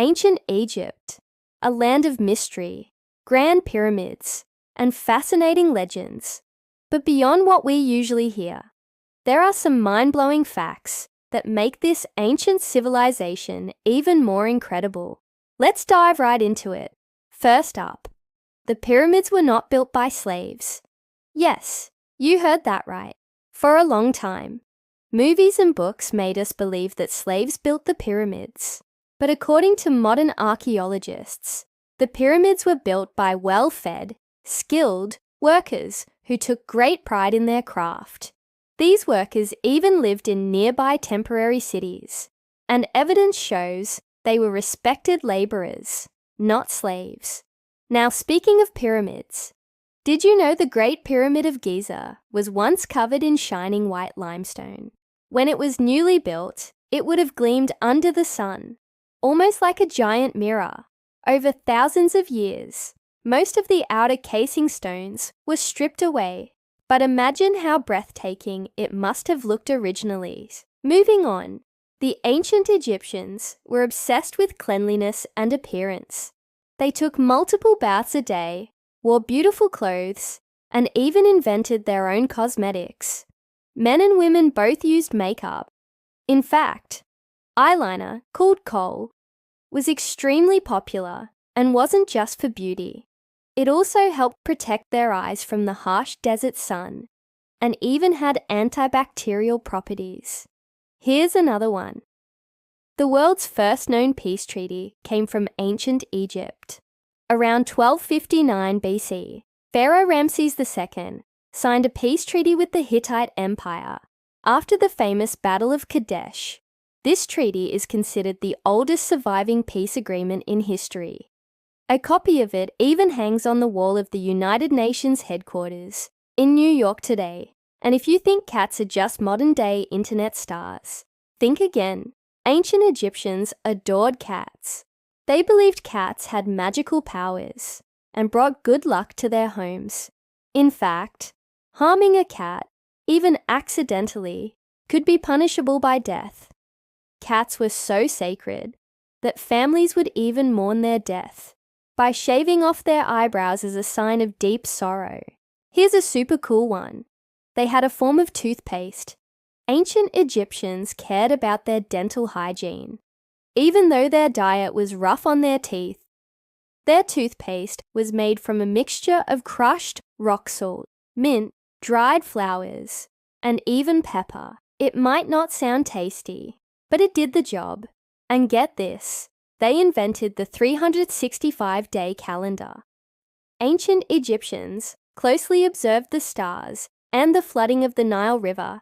Ancient Egypt, a land of mystery, grand pyramids, and fascinating legends. But beyond what we usually hear, there are some mind-blowing facts that make this ancient civilization even more incredible. Let's dive right into it. First up, the pyramids were not built by slaves. Yes, you heard that right. For a long time, movies and books made us believe that slaves built the pyramids. But according to modern archaeologists, the pyramids were built by well-fed, skilled workers who took great pride in their craft. These workers even lived in nearby temporary cities, and evidence shows they were respected laborers, not slaves. Now, speaking of pyramids, did you know the Great Pyramid of Giza was once covered in shining white limestone? When it was newly built, it would have gleamed under the sun, almost like a giant mirror. Over thousands of years, most of the outer casing stones were stripped away, but imagine how breathtaking it must have looked originally. Moving on, the ancient Egyptians were obsessed with cleanliness and appearance. They took multiple baths a day, wore beautiful clothes, and even invented their own cosmetics. Men and women both used makeup. In fact, eyeliner, called kohl, was extremely popular and wasn't just for beauty. It also helped protect their eyes from the harsh desert sun and even had antibacterial properties. Here's another one. The world's first known peace treaty came from ancient Egypt. Around 1259 BC, Pharaoh Ramses II signed a peace treaty with the Hittite Empire after the famous Battle of Kadesh. This treaty is considered the oldest surviving peace agreement in history. A copy of it even hangs on the wall of the United Nations headquarters in New York today. And if you think cats are just modern-day internet stars, think again. Ancient Egyptians adored cats. They believed cats had magical powers and brought good luck to their homes. In fact, harming a cat, even accidentally, could be punishable by death. Cats were so sacred that families would even mourn their death by shaving off their eyebrows as a sign of deep sorrow. Here's a super cool one. They had a form of toothpaste. Ancient Egyptians cared about their dental hygiene. Even though their diet was rough on their teeth, their toothpaste was made from a mixture of crushed rock salt, mint, dried flowers, and even pepper. It might not sound tasty, but it did the job. And get this, they invented the 365-day calendar. Ancient Egyptians closely observed the stars and the flooding of the Nile River,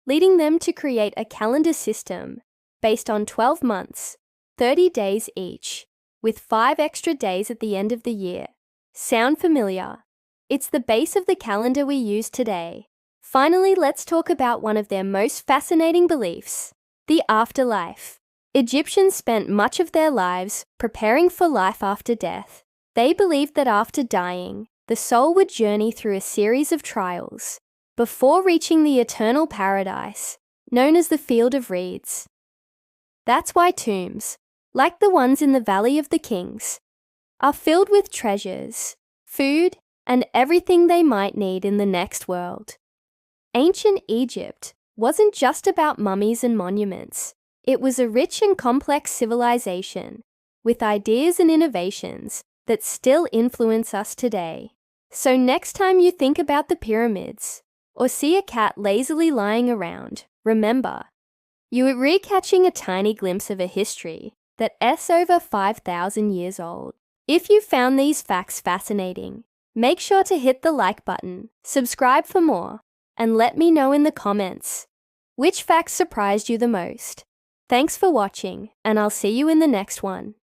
leading them to create a calendar system based on 12 months, 30 days each, with 5 extra days at the end of the year. Sound familiar? It's the base of the calendar we use today. Finally, let's talk about one of their most fascinating beliefs, the afterlife. Egyptians spent much of their lives preparing for life after death. They believed that after dying, the soul would journey through a series of trials before reaching the eternal paradise, known as the Field of Reeds. That's why tombs, like the ones in the Valley of the Kings, are filled with treasures, food, and everything they might need in the next world. Ancient Egypt wasn't just about mummies and monuments. It was a rich and complex civilization with ideas and innovations that still influence us today. So next time you think about the pyramids or see a cat lazily lying around, remember, you are re-catching a tiny glimpse of a history that's over 5,000 years old. If you found these facts fascinating, make sure to hit the like button, subscribe for more, and let me know in the comments which facts surprised you the most. Thanks for watching, and I'll see you in the next one.